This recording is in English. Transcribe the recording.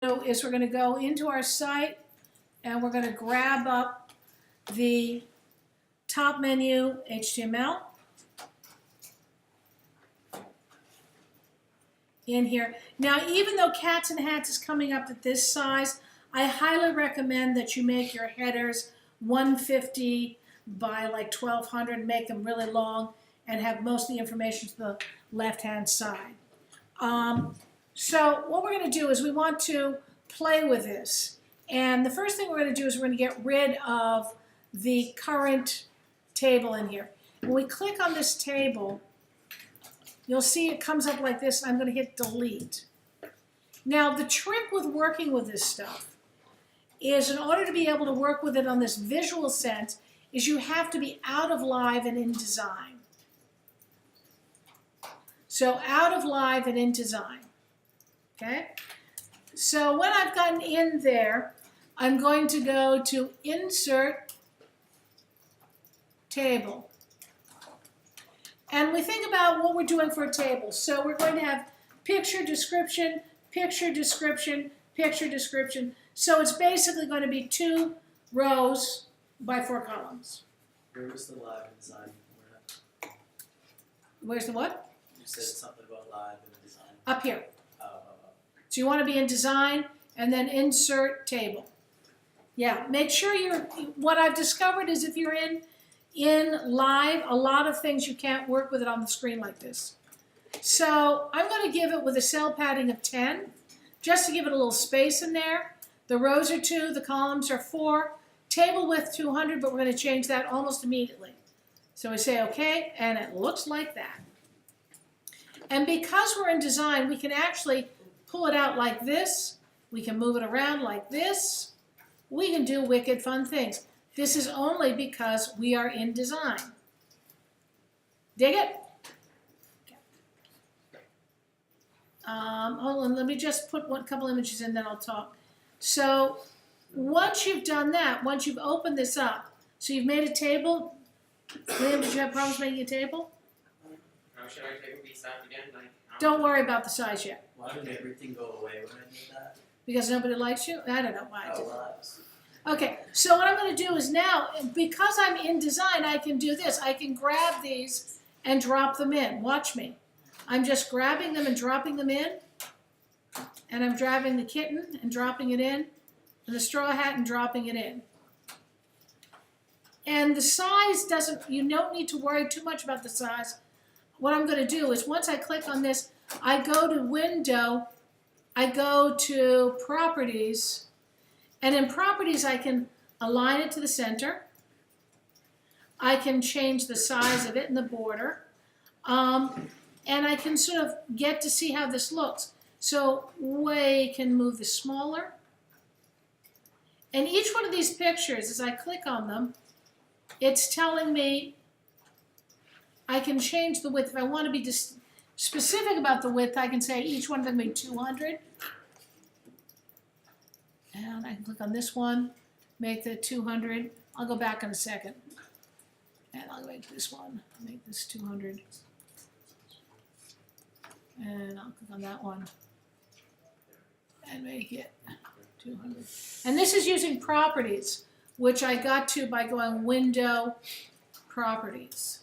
is we're going to go into our site and we're going to grab up the top menu HTML in here. Now, even though Cats and Hats is coming up at this size, I highly recommend that you make your headers 150 by like 1200, make them really long, and have most of the information to the left-hand side. So what we're going to do is we want to play with this. And the first thing we're going to do is we're going to get rid of the current table in here. When we click on this table, you'll see it comes up like this, and I'm going to hit delete. Now, the trick with working with this stuff is, in order to be able to work with it on this visual sense, is you have to be out of Live and in Design. So out of Live and in Design. Okay? So when I've gotten in there, I'm going to go to Insert Table. And we think about what we're doing for a table. So we're going to have picture description, picture description, picture description. So it's basically going to be 2 rows by 4 columns. Where was the Live and Design? Where's the what? You said something about Live and Design. Up here. Oh. So you want to be in Design and then Insert Table. Yeah, make sure you're, what I've discovered is if you're in Live, a lot of things you can't work with it on the screen like this. So I'm going to give it with a cell padding of 10, just to give it a little space in there. The rows are 2, the columns are 4, table width 200, but we're going to change that almost immediately. So we say OK, and it looks like that. And because we're in Design, we can actually pull it out like this. We can move it around like this. We can do wicked fun things. This is only because we are in Design. Dig it? Okay. Hold on, let me just put a couple images in, then I'll talk. So once you've done that, once you've opened this up, so you've made a table. Liam, did you have problems making a table? Should I take these out again? Don't worry about the size yet. Why did everything go away when I did that? Because nobody likes you? I don't know why I did that. Well, Okay, so what I'm going to do is now, because I'm in Design, I can do this. I can grab these and drop them in. Watch me. I'm just grabbing them and dropping them in. And I'm grabbing the kitten and dropping it in. And the straw hat and dropping it in. And the size doesn't, you don't need to worry too much about the size. What I'm going to do is once I click on this, I go to Window, I go to Properties, and in Properties I can align it to the center. I can change the size of it and the border. And I can sort of get to see how this looks. So we can move this smaller. And each one of these pictures, as I click on them, it's telling me I can change the width. If I want to be specific about the width, I can say each one of them be 200. And I can click on this one, make the 200. I'll go back in a second. And I'll make this one, make this 200. And I'll click on that one and make it 200. And this is using Properties, which I got to by going Window, Properties.